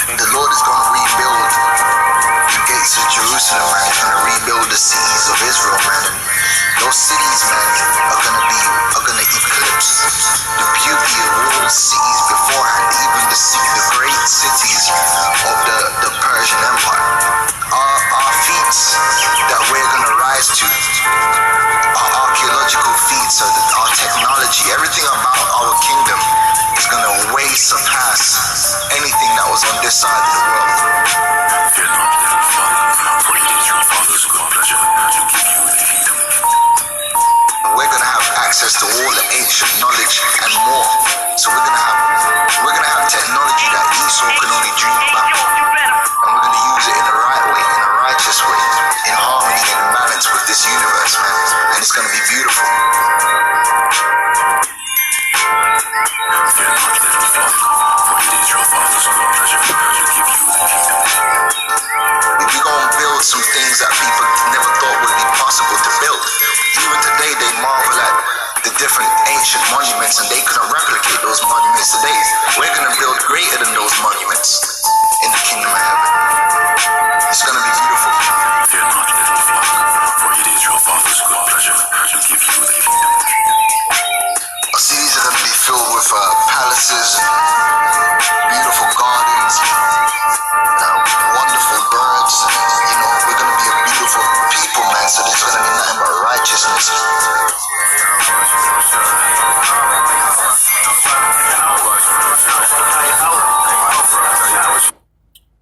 The Lord is going to rebuild the gates of Jerusalem, man. He's going to rebuild the cities of Israel, man. And those cities, man, are going to eclipse the beauty of all the cities beforehand, even the great cities of the Persian Empire. Our feats that we're going to rise to, our archaeological feats, our technology, everything about our kingdom is going to way surpass anything that was on this side of the world. Fear not, little flock, for it is your Father's good pleasure to give you the kingdom. We're going to have access to all the ancient knowledge and more. So we're going to have technology that Esau can only dream about. And we're going to use it in the right way, in a righteous way, in harmony and balance with this universe, man. And it's going to be beautiful. Fear not, little flock, for it is your Father's good pleasure to give you the kingdom. We're going to build some things that people never thought would be possible to build. Even today, they marvel at the different ancient monuments, and they couldn't replicate those monuments today. We're going to build greater than those monuments in the kingdom of heaven. It's going to be beautiful. Fear not, little flock, for it is your Father's good pleasure to give you the kingdom. Our cities are going to be filled with palaces and beautiful gardens, wonderful birds. We're going to be a beautiful people, man. So there's going to be nothing but righteousness.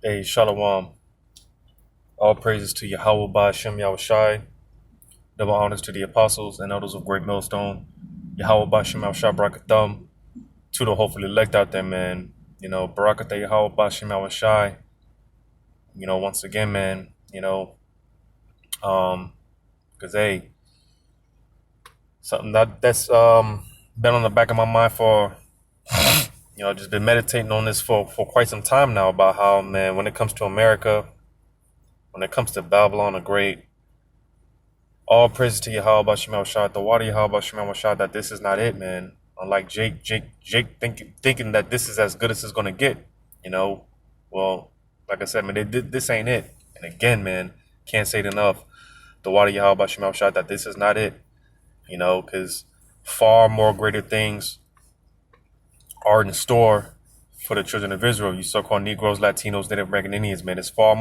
Hey, Shalom. All praises to Yahweh Ba'Shem Yahushai. Double honors to the apostles and elders of Great Millstone. Yahweh Ba'Shem Yahushai Barakathum. To the hopefully elect out there, man. Barakatah Yahweh Ba'Shem Yahushai. Once again, man, because, hey, something that's been on the back of my mind for, just been meditating on this for quite some time now about how, man, when it comes to America, when it comes to Babylon the Great, all praises to Yahweh Ba'Shem Yahushai, the water Yahweh Ba'Shem Yahushai, that this is not it, man. Unlike Jake thinking that this is as good as it's going to get, well, like I said, man, this ain't it. And again, man, can't say it enough. The water Yahweh Ba'Shem Yahushai, that this is not it. Because far more greater things are in store for the children of Israel. You so-called Negroes, Latinos, Native American Indians, man. It's far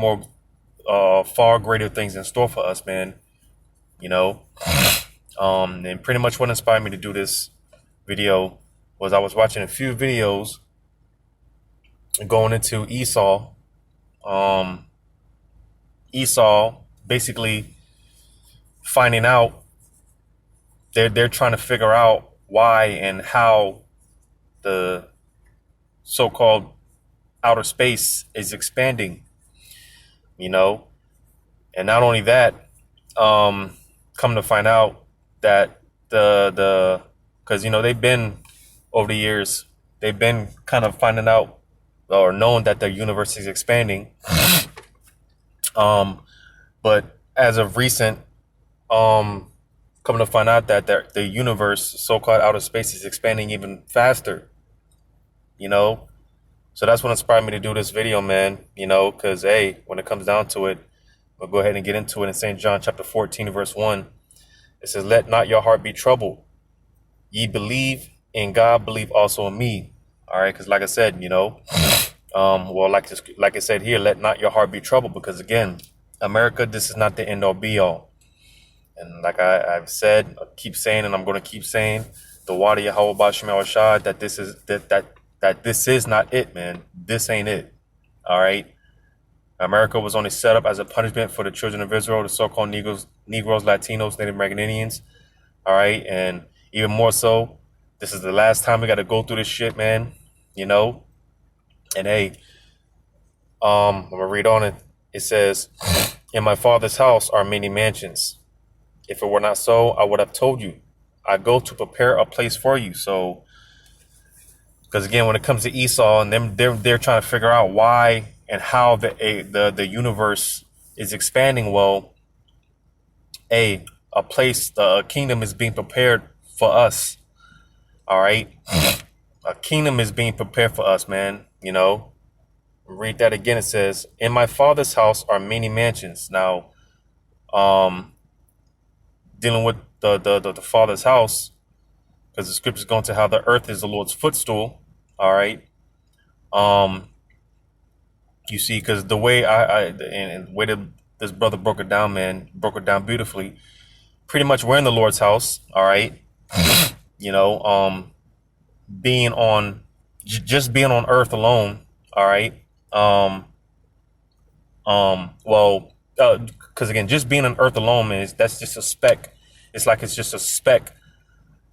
greater things in store for us, man. And pretty much what inspired me to do this video was I was watching a few videos going into Esau. Esau basically finding out they're trying to figure out why and how the so-called outer space is expanding, and not only that, come to find out that because they've been over the years, they've been kind of finding out or known that the universe is expanding. But as of recent, coming to find out that the universe, so-called outer space, is expanding even faster. So that's what inspired me to do this video, man. Because hey, when it comes down to it, we'll go ahead and get into it in St. John chapter 14, verse 1. It says, "Let not your heart be troubled. Ye believe in God, believe also in me." All right, because like I said, well, like I said here, let not your heart be troubled, because again, America, this is not the end all be all. And like I've said, I keep saying, and I'm going to keep saying, the water Yahweh Ba'Shem Yahushai, that this is that this is not it, man. This ain't it. All right. America was only set up as a punishment for the children of Israel, the so-called Negroes, Latinos, Native American Indians. All right. And even more so, this is the last time we got to go through this shit, man. And hey, I'm going to read on it. It says, "In my Father's house are many mansions. If it were not so, I would have told you. I go to prepare a place for you." So, because again, when it comes to Esau and them, they're trying to figure out why and how the universe is expanding. Well, a kingdom is being prepared for us. All right, a kingdom is being prepared for us, man. Read that again. It says, "In my Father's house are many mansions." Now, dealing with the Father's house, because the scripture is going to how the earth is the Lord's footstool. All right. You see, because the way and the way that this brother broke it down, man, broke it down beautifully. Pretty much, we're in the Lord's house. All right. You know, being on just being on earth alone. All right. Well, because again, just being on earth alone, man, that's just a speck. It's just a speck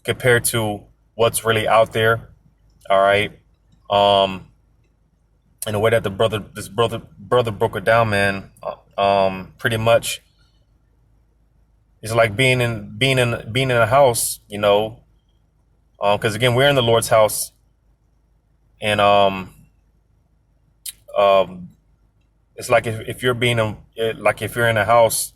compared to what's really out there. All right. In the way that this brother broke it down, man, pretty much it's like being in a house, you know, because again, we're in the Lord's house, and it's like if you're if you're in a house,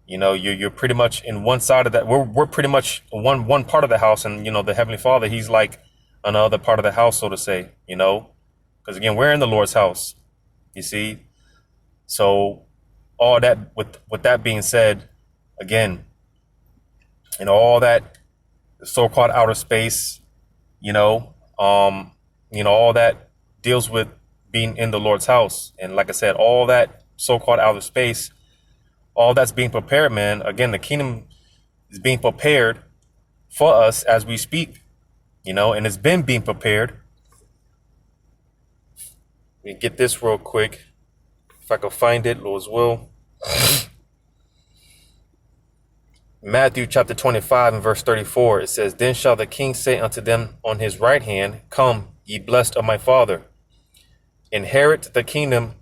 you know, you're pretty much in one side of that. We're pretty much one part of the house, and you know, the Heavenly Father, He's like another part of the house, so to say, you know, because again, we're in the Lord's house, you see. So all that with that being said, again, you know, all that so-called outer space, you know, all that deals with being in the Lord's house. And like I said, all that so-called outer space, all that's being prepared, man. Again, the kingdom is being prepared for us as we speak, you know, and it's been being prepared. Let me get this real quick, if I can find it, Lord's will. Matthew chapter 25 and verse 34, it says, "Then shall the king say unto them on his right hand, Come, ye blessed of my Father, inherit the kingdom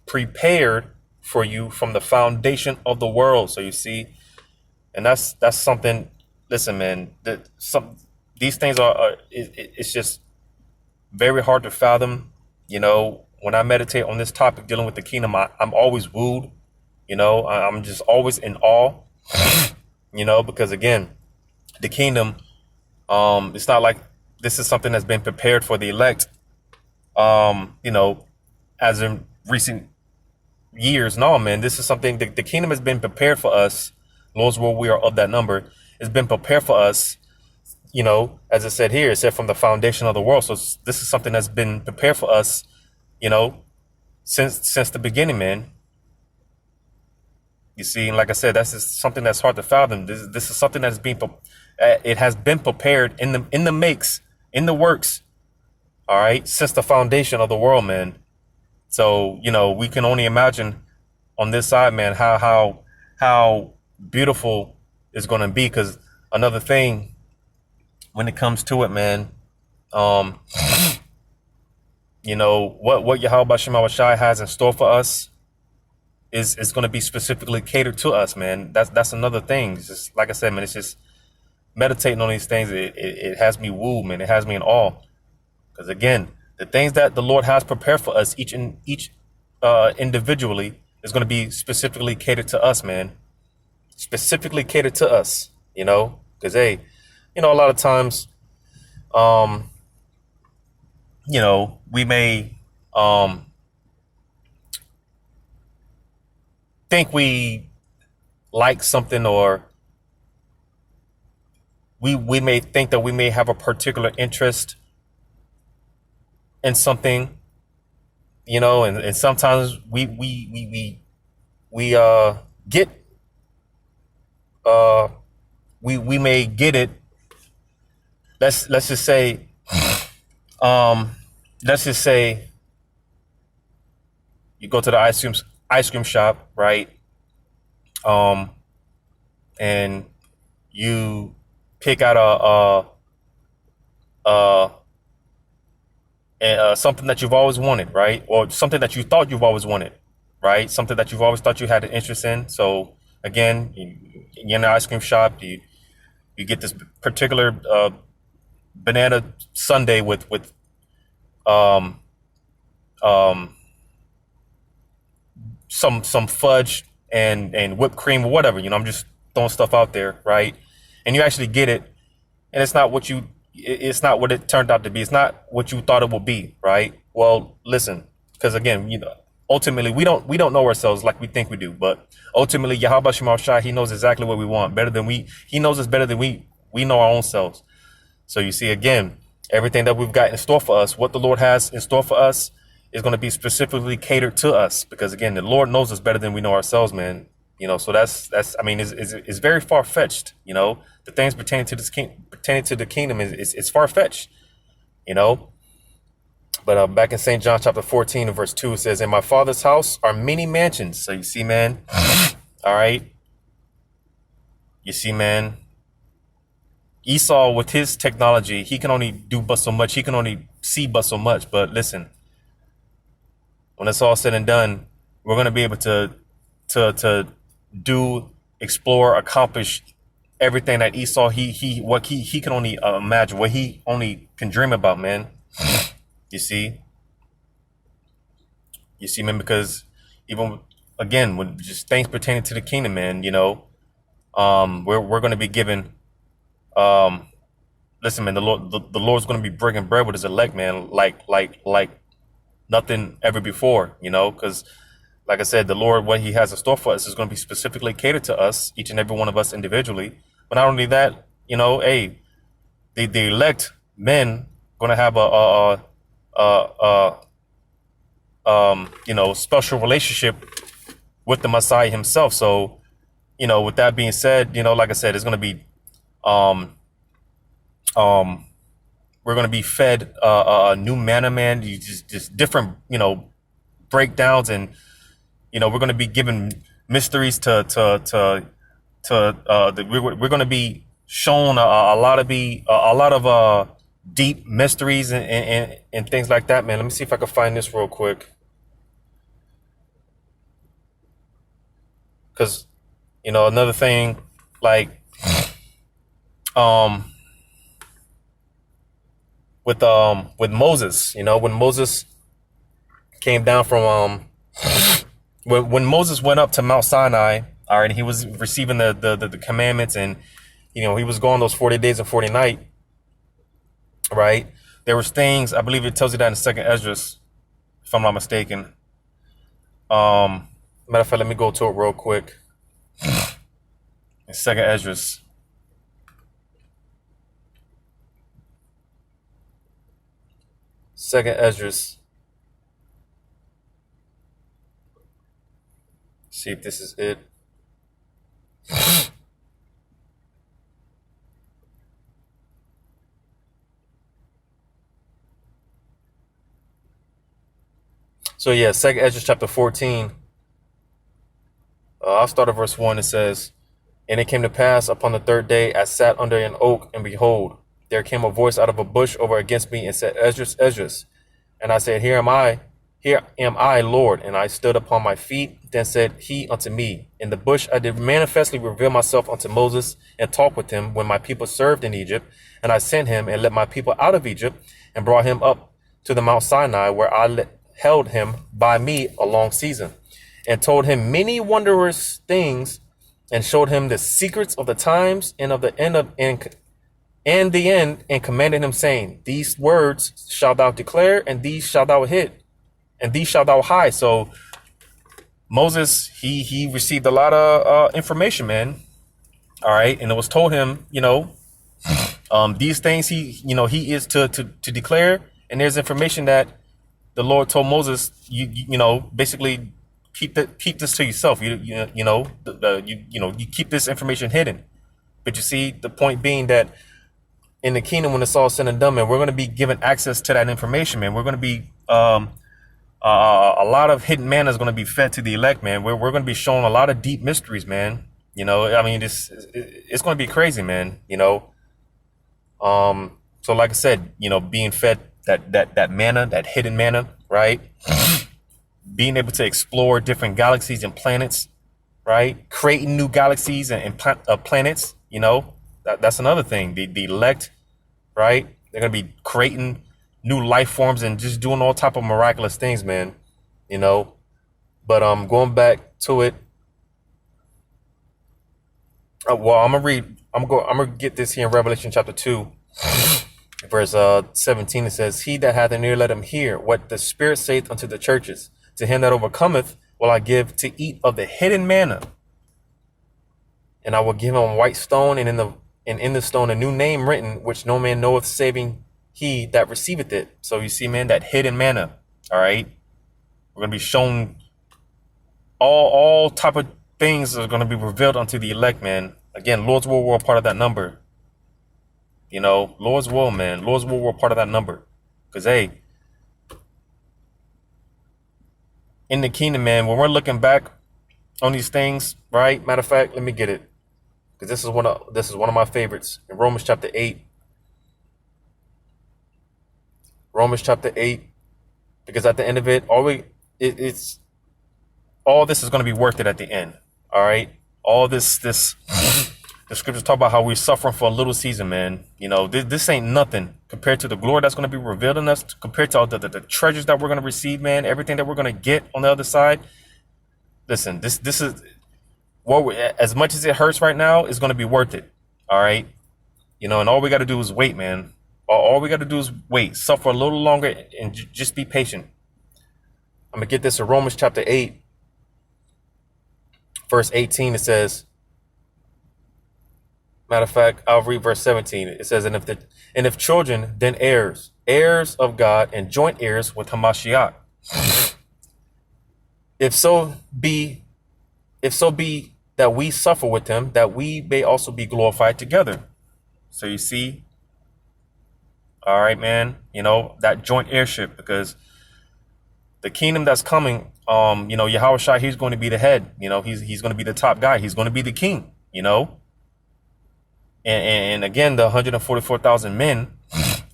prepared for you from the foundation of the world." So you see, and that's something. Listen, man, these things it's just very hard to fathom. You know, when I meditate on this topic dealing with the kingdom, I'm always wooed. You know, I'm just always in awe. You know, because again, the kingdom, it's not like this is something that's been prepared for the elect. You know, as in recent years. No, man, this is something that the kingdom has been prepared for us. Lord's will, we are of that number. It's been prepared for us, you know, as it said here, it said from the foundation of the world. So this is something that's been prepared for us, you know, since the beginning, man. You see, and like I said, that's just something that's hard to fathom. This is something that's it has been prepared in the works. All right, since the foundation of the world, man. So, you know, we can only imagine on this side, man, how beautiful it's going to be. Because another thing, when it comes to it, man, you know, what Yahweh Shema Shai has in store for us is going to be specifically catered to us, man. That's another thing. It's just like I said, man, it's just meditating on these things. It has me wooed, man. It has me in awe. Because again, the things that the Lord has prepared for us, each individually, is going to be specifically catered to us, man. Specifically catered to us, you know. Because hey, you know, a lot of times, you know, we may think we like something, or we may think that we may have a particular interest in something, you know, and sometimes we get we may get it. Let's just say you go to the ice cream shop, right? And you pick out something that you've always wanted, right? Or something that you thought you've always wanted, right? Something that you've always thought you had an interest in. So again, you're in the ice cream shop, you get this particular banana sundae with some fudge and whipped cream or whatever, you know. I'm just throwing stuff out there, right? And you actually get it, and it's not what it turned out to be. It's not what you thought it would be, right? Well, listen, because again, ultimately we don't know ourselves like we think we do, but ultimately Yahweh Shema Shai, he knows exactly what we want better than he knows us better than we know our own selves. So you see, again, everything that we've got in store for us, what the Lord has in store for us is going to be specifically catered to us, because again, the Lord knows us better than we know ourselves, man. So that's I mean, it's very far fetched. The things pertaining to the kingdom is far fetched. But back in St. John chapter 14 and verse 2, it says, "In my Father's house are many mansions." So you see, man. All right. You see, man. Esau, with his technology, he can only do but so much. He can only see but so much. But listen, when it's all said and done, we're going to be able to do, explore, accomplish everything that Esau he can only imagine, what he only can dream about, man. You see, man, because even again, when just things pertaining to the kingdom, man, we're going to be given. Listen, man, the Lord's going to be breaking bread with his elect, man, like nothing ever before, because like I said, the Lord, what he has in store for us is going to be specifically catered to us, each and every one of us individually. But not only that, the elect men going to have a special relationship with the Messiah himself. So, with that being said, like I said, it's going to be, we're going to be fed new manna, man. Just different, breakdowns, and we're going to be given mysteries we're going to be shown a lot of deep mysteries and things like that, man. Let me see if I can find this real quick, because another thing, like with Moses, when Moses came down from when Moses went up to Mount Sinai, all right, and he was receiving the commandments, and he was going those 40 days and 40 nights, right? There was things, I believe it tells you that in Second Esdras, if I'm not mistaken. Matter of fact, let me go to it real quick. In Second Esdras. Second Esdras. See if this is it. So yeah, Second Esdras chapter 14. I'll start at verse 1. It says, "And it came to pass upon the third day, I sat under an oak, and behold, there came a voice out of a bush over against me, and said, Esdras, Esdras. And I said, Here am I, Lord. And I stood upon my feet. Then said he unto me, In the bush I did manifestly reveal myself unto Moses, and talk with him when my people served in Egypt. And I sent him, and led my people out of Egypt, and brought him up to the Mount Sinai, where I held him by me a long season, and told him many wondrous things, and showed him the secrets of the times and of the end and the end, and commanded him, saying, These words shalt thou declare, and these shalt thou hid, and these shalt thou hide." So Moses, he received a lot of information, man. All right, and it was told him, these things he is to declare, and there's information that the Lord told Moses, basically keep this to yourself. You keep this information hidden. But you see, the point being that in the kingdom, when it's all said and done, man, we're going to be given access to that information, man. We're going to be a lot of hidden manna is going to be fed to the elect, man. We're going to be shown a lot of deep mysteries, man. I mean, it's going to be crazy, man. So like I said, being fed that manna, that hidden manna, right? Being able to explore different galaxies and planets, right? Creating new galaxies and planets, that's another thing. The elect, right? They're going to be creating new life forms and just doing all type of miraculous things, man. But going back to it. I'm gonna get this here in Revelation chapter 2. Verse 17, it says, he that hath an ear, let him hear what the Spirit saith unto the churches. To him that overcometh will I give to eat of the hidden manna. And I will give him a white stone, and in the stone a new name written, which no man knoweth, saving he that receiveth it. So you see, man, that hidden manna. All right. We're going to be shown all type of things are going to be revealed unto the elect, man. Again, Lord's will, we're a part of that number. You know, Lord's will, man. Lord's will, we're a part of that number. Because, hey, in the kingdom, man, when we're looking back on these things, right? Matter of fact, let me get it. Because this is one of my favorites. In Romans chapter 8. Romans chapter 8. Because at the end of it, all this is going to be worth it at the end. All right. All this the scriptures talk about how we're suffering for a little season, man. You know, this ain't nothing compared to the glory that's going to be revealed in us, compared to all the treasures that we're going to receive, man. Everything that we're going to get on the other side. Listen, this is what as much as it hurts right now is going to be worth it. All right. You know, and all we got to do is wait, man. All we got to do is wait, suffer a little longer, and just be patient. I'm going to get this in Romans chapter 8, verse 18. It says, matter of fact, I'll read verse 17. It says, and if children, then heirs of God, and joint heirs with Hamashiach. If so be that we suffer with him, that we may also be glorified together. So you see, all right, man, you know, that joint heirship, because the kingdom that's coming, you know, Yahushua, he's going to be the head, you know, he's going to be the top guy. He's going to be the king, you know, and again, the 144,000 men,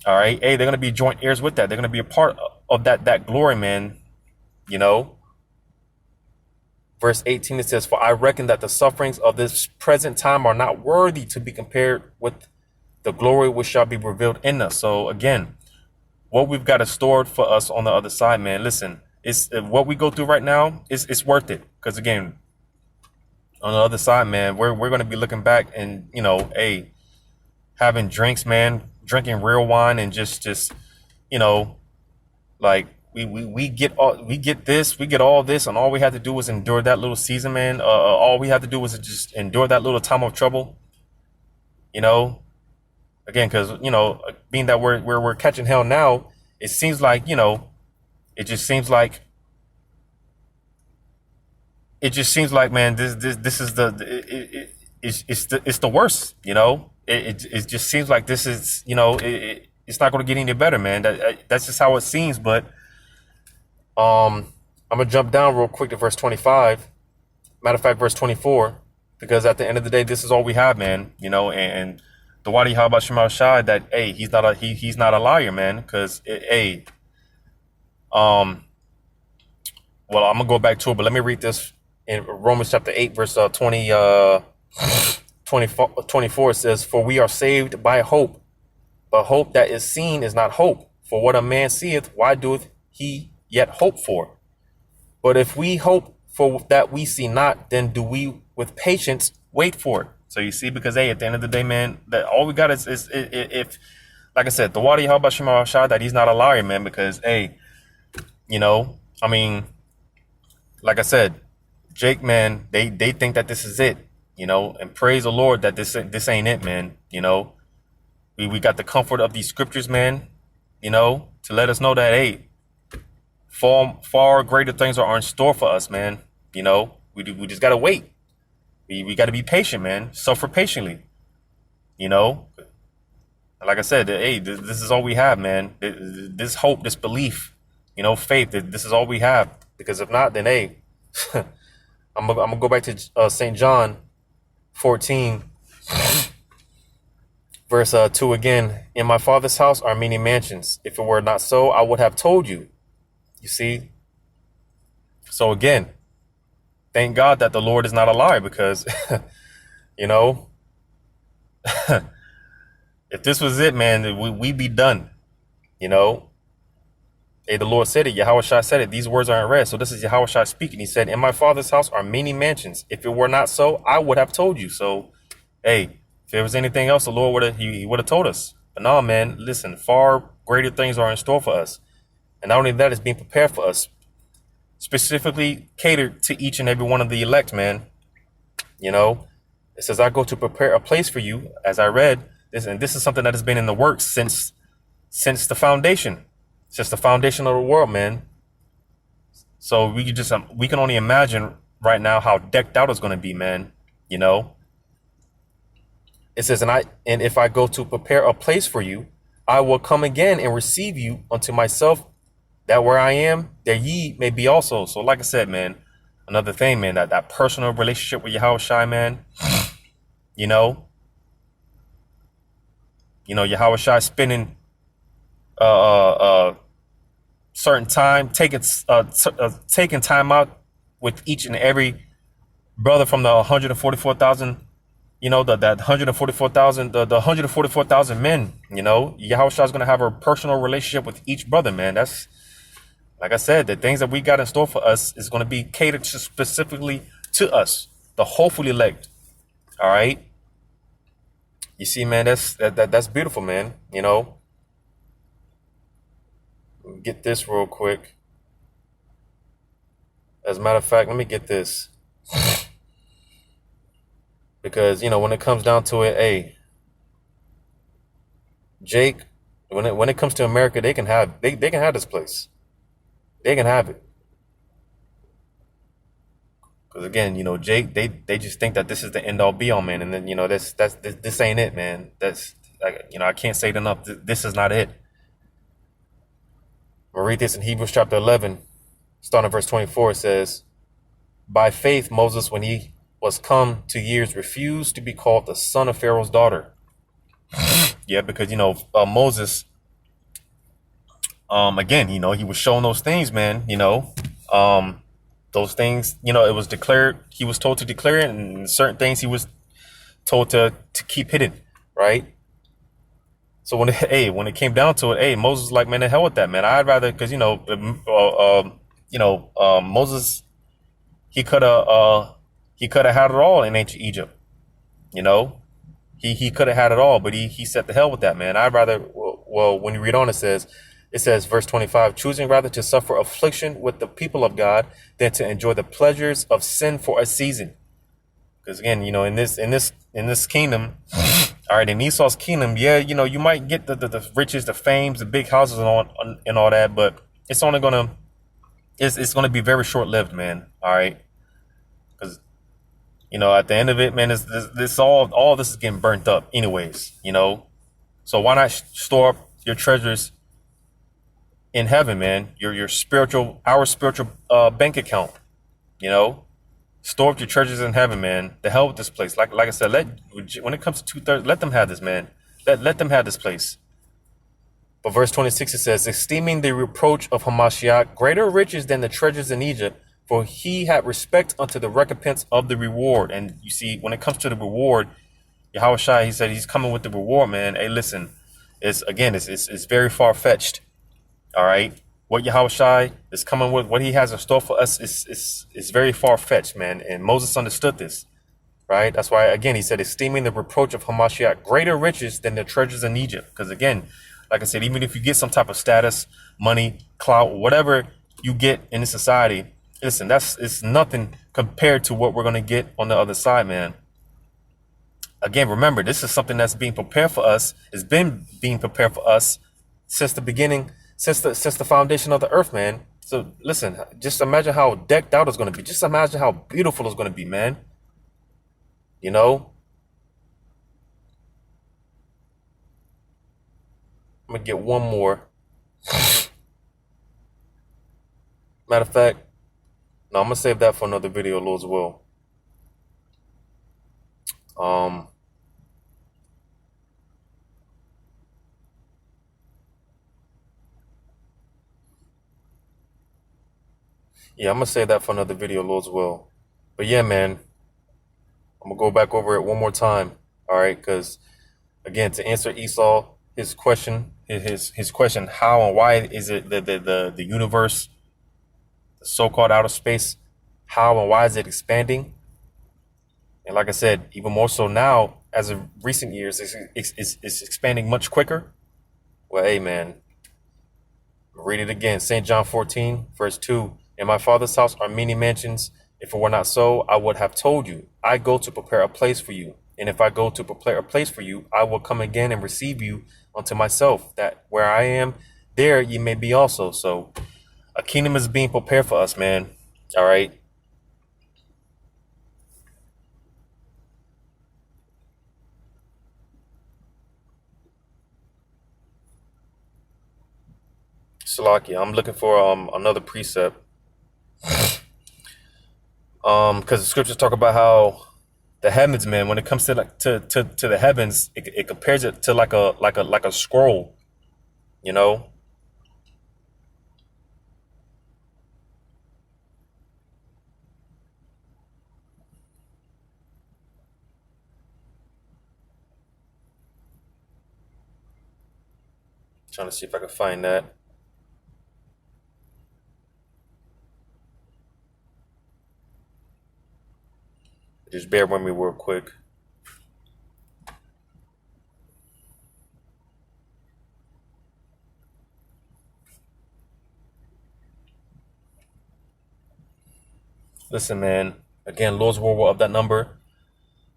all right, hey, they're going to be joint heirs with that. They're going to be a part of that glory, man, you know. Verse 18, it says, for I reckon that the sufferings of this present time are not worthy to be compared with the glory which shall be revealed in us. So again, what we've got stored for us on the other side, man, listen, it's what we go through right now, it's worth it. Because again, on the other side, man, we're going to be looking back and, you know, hey, having drinks, man, drinking real wine, and just, you know, like we get all this, and all we had to do was endure that little season, man. All we had to do was just endure that little time of trouble, you know. Again, because, you know, being that we're catching hell now, it seems like, you know, it just seems like, man, this is it's the worst, you know. It just seems like this is, you know, it's not going to get any better, man. That's just how it seems. But I'm gonna jump down real quick to verse 25. Matter of fact, verse 24, because at the end of the day, this is all we have, man. You know, and the Wadi Haba Shemal Shai, that, hey, he's not a liar, man. Because, hey, well, I'm gonna go back to it, but let me read this in Romans chapter 8, verse 24. It says, for we are saved by hope, but hope that is seen is not hope. For what a man seeth, why doeth he yet hope for? But if we hope for that we see not, then do we with patience wait for it. So you see, because, hey, at the end of the day, man, that all we got is if, like I said, the Wadi Haba Shemal Shah, that he's not a liar, man. Because, hey, you know, I mean, like I said, Jake, man, they think that this is it, you know, and praise the Lord that this ain't it, man. You know, we got the comfort of these scriptures, man, you know, to let us know that, hey, far greater things are in store for us, man. You know, we just got to wait. We got to be patient, man. Suffer patiently, you know. Like I said, hey, this is all we have, man. This hope, this belief, you know, faith. This is all we have. Because if not, then, hey, I'm gonna go back to St. John 14, verse 2 again. In my Father's house are many mansions. If it were not so, I would have told you. You see? So again, thank God that the Lord is not a liar, because, you know, if this was it, man, we'd be done, you know. Hey, the Lord said it. Yahushua said it. These words are in red. So this is Yahushua speaking. He said, in my Father's house are many mansions. If it were not so, I would have told you. So, hey, if there was anything else, the Lord would have told us. But no, man, listen, far greater things are in store for us. And not only that, it's being prepared for us, specifically catered to each and every one of the elect, man. You know, it says, I go to prepare a place for you, as I read this, and this is something that has been in the works since the foundation, since the foundation of the world, man. So we can only imagine right now how decked out it's going to be, man. You know, it says, and if I go to prepare a place for you, I will come again and receive you unto myself, that where I am, there ye may be also. So like I said, man, another thing, man, that personal relationship with Yahushua, man, you know, Yahushua spending certain time, taking time out with each and every brother from the 144,000, you know, that 144,000, the 144,000 men, you know, Yahushua is going to have a personal relationship with each brother, man. That's, like I said, the things that we got in store for us is going to be catered to specifically to us, the hopefully elect. All right. You see, man, that's beautiful, man. You know, get this real quick. As a matter of fact, let me get this. Because, you know, when it comes down to it, hey, Jake, when it comes to America, they can have this place. They can have it. Because again, you know, Jake, they just think that this is the end all be all, man. And then, you know, this ain't it, man. That's, like, you know, I can't say it enough. This is not it. We'll read this in Hebrews chapter 11, starting at verse 24. It says, by faith, Moses, when he was come to years, refused to be called the son of Pharaoh's daughter. Yeah, because, you know, Moses, again, you know, he was showing those things, man, you know, those things, you know, it was declared, he was told to declare it, and certain things he was told to keep hidden, right? So when it came down to it, hey, Moses was like, man, the hell with that, man. I'd rather, because, you know, Moses, he could have had it all in ancient Egypt, you know. He could have had it all, but he said the hell with that, man. I'd rather, well, when you read on, it says, verse 25, choosing rather to suffer affliction with the people of God than to enjoy the pleasures of sin for a season. Because again, you know, in this kingdom, all right, in Esau's kingdom, yeah, you know, you might get the riches, the fames, the big houses and all that, but it's only gonna be very short lived, man. All right, because, you know, at the end of it, man, all this is getting burnt up, anyways. You know, so why not store up your treasures in heaven, man? Our spiritual bank account. You know, store up your treasures in heaven, man. The hell with this place. Like I said, when it comes to 2/3, let them have this, man. Let them have this place. But verse 26, it says, esteeming the reproach of Hamashiach greater riches than the treasures in Egypt, for he had respect unto the recompense of the reward. And you see, when it comes to the reward, Yahushua, he said he's coming with the reward, man. Hey, listen, it's very far fetched. All right, what Yahushua is coming with, what he has in store for us is very far fetched, man. And Moses understood this, right? That's why, again, he said, esteeming the reproach of Hamashiach greater riches than the treasures in Egypt. Because again, like I said, even if you get some type of status, money, clout, whatever you get in this society, listen, it's nothing compared to what we're going to get on the other side, man. Again, remember, this is something that's being prepared for us. It's been being prepared for us since the beginning, since the foundation of the earth, man. So listen, just imagine how decked out it's going to be. Just imagine how beautiful it's going to be, man. You know? I'm going to get one more. Matter of fact, no, I'm going to save that for another video, Lord's will. Yeah, I'm going to save that for another video, Lord's will. But yeah, man, I'm going to go back over it one more time. All right, because again, to answer Esau, his question, how and why is it the universe, the so-called outer space, how and why is it expanding? And like I said, even more so now, as of recent years, it's expanding much quicker. Well, hey, man, read it again. St. John 14, verse 2. In my Father's house are many mansions. If it were not so, I would have told you. I go to prepare a place for you. And if I go to prepare a place for you, I will come again and receive you unto myself, that where I am, there ye may be also. So a kingdom is being prepared for us, man. All right. Salakia, I'm looking for another precept. Because the scriptures talk about how the heavens, man, when it comes to like to the heavens, it compares it to like a scroll, you know. Trying to see if I can find that. Just bear with me real quick. Listen, man. Again, Lord's word will of that number.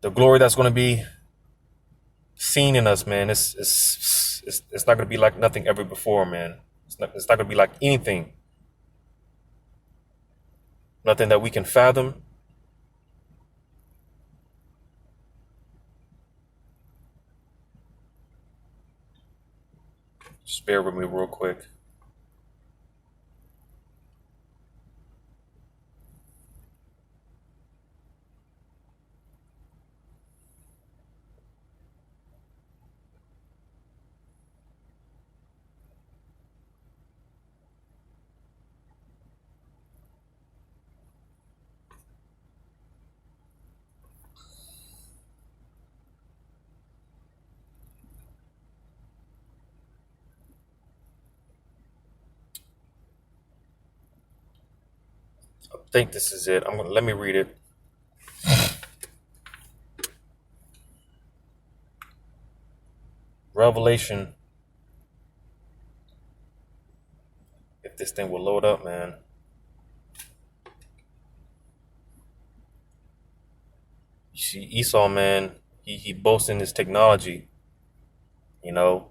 The glory that's going to be seen in us, man. It's not going to be like nothing ever before, man. It's not going to be like anything. Nothing that we can fathom. Just bear with me real quick. I think this is it. Let me read it. Revelation. If this thing will load up, man. You see, Esau, man, he boasts in his technology. You know,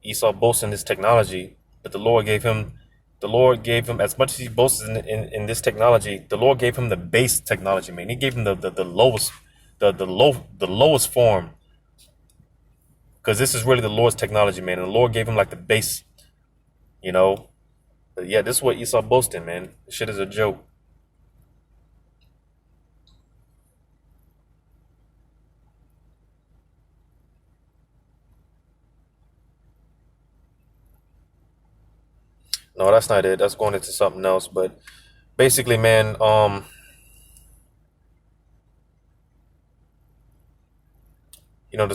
Esau boasts in his technology, but the Lord gave him as much as he boasts in this technology. The Lord gave him the base technology, man. He gave him the lowest, the lowest form, because this is really the Lord's technology, man. And the Lord gave him like the base, you know. But yeah, this is what Esau boasting, man. This shit is a joke. No, that's not it. That's going into something else. But basically, man, the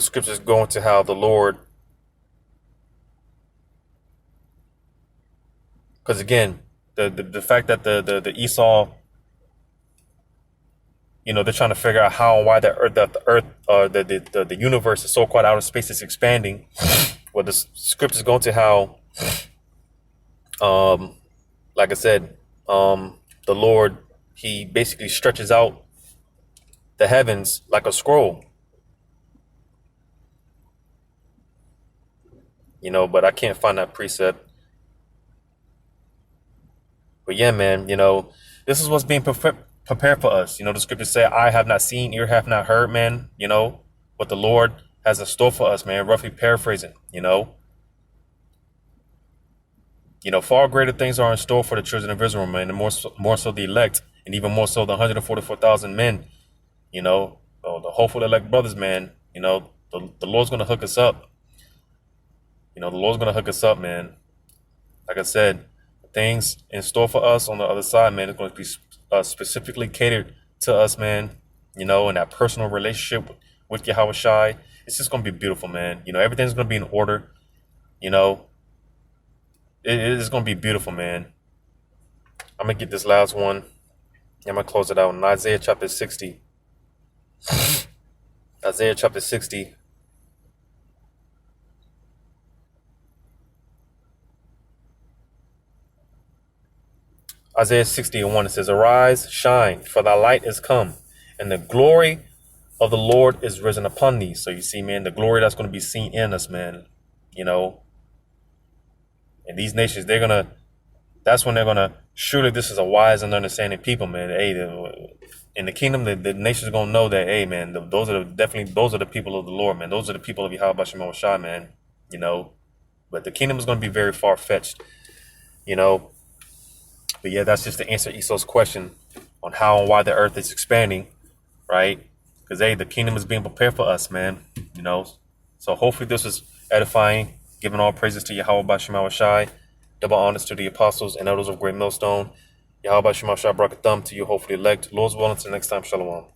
scriptures go into how the Lord, because again, the fact that the Esau, they're trying to figure out how and why the universe is so called outer space is expanding. Well, the scriptures go into how, like I said, the Lord, he basically stretches out the heavens like a scroll. But I can't find that precept. But yeah, man, this is what's being prepared for us. The scriptures say, "I have not seen, ear have not heard," man. What the Lord has in store for us, man. Roughly paraphrasing, far greater things are in store for the children of Israel, man, and more so the elect, and even more so the 144,000 men. The hopeful elect brothers, man. The Lord's gonna hook us up. The Lord's gonna hook us up, man. Like I said, things in store for us on the other side, man. It's going to be specifically catered to us, man. And that personal relationship with Yahweh Shai. It's just going to be beautiful, man. Everything's going to be in order. It is going to be beautiful, man. I'm going to get this last one. I'm going to close it out in Isaiah chapter 60. Isaiah chapter 60. Isaiah 60:1, it says, Arise, shine, for thy light is come, and the glory of the Lord is risen upon thee. So you see, man, the glory that's going to be seen in us, man, you know, and these nations, that's when they're going to, surely this is a wise and understanding people, man. Hey, in the kingdom, the nations are going to know that, hey, man, those are the people of the Lord, man. Those are the people of Yahweh Shema Shai, man, you know, but the kingdom is going to be very far-fetched, you know. But yeah, that's just to answer Esau's question on how and why the earth is expanding, right? Because, hey, the kingdom is being prepared for us, man, you know. So hopefully this is edifying, giving all praises to Yahweh by Shema Shai, double honors to the apostles and elders of Great Millstone. Yahweh by Shema Shai, Brakatham to you, hopefully elect. Lord's willing, until next time, Shalom.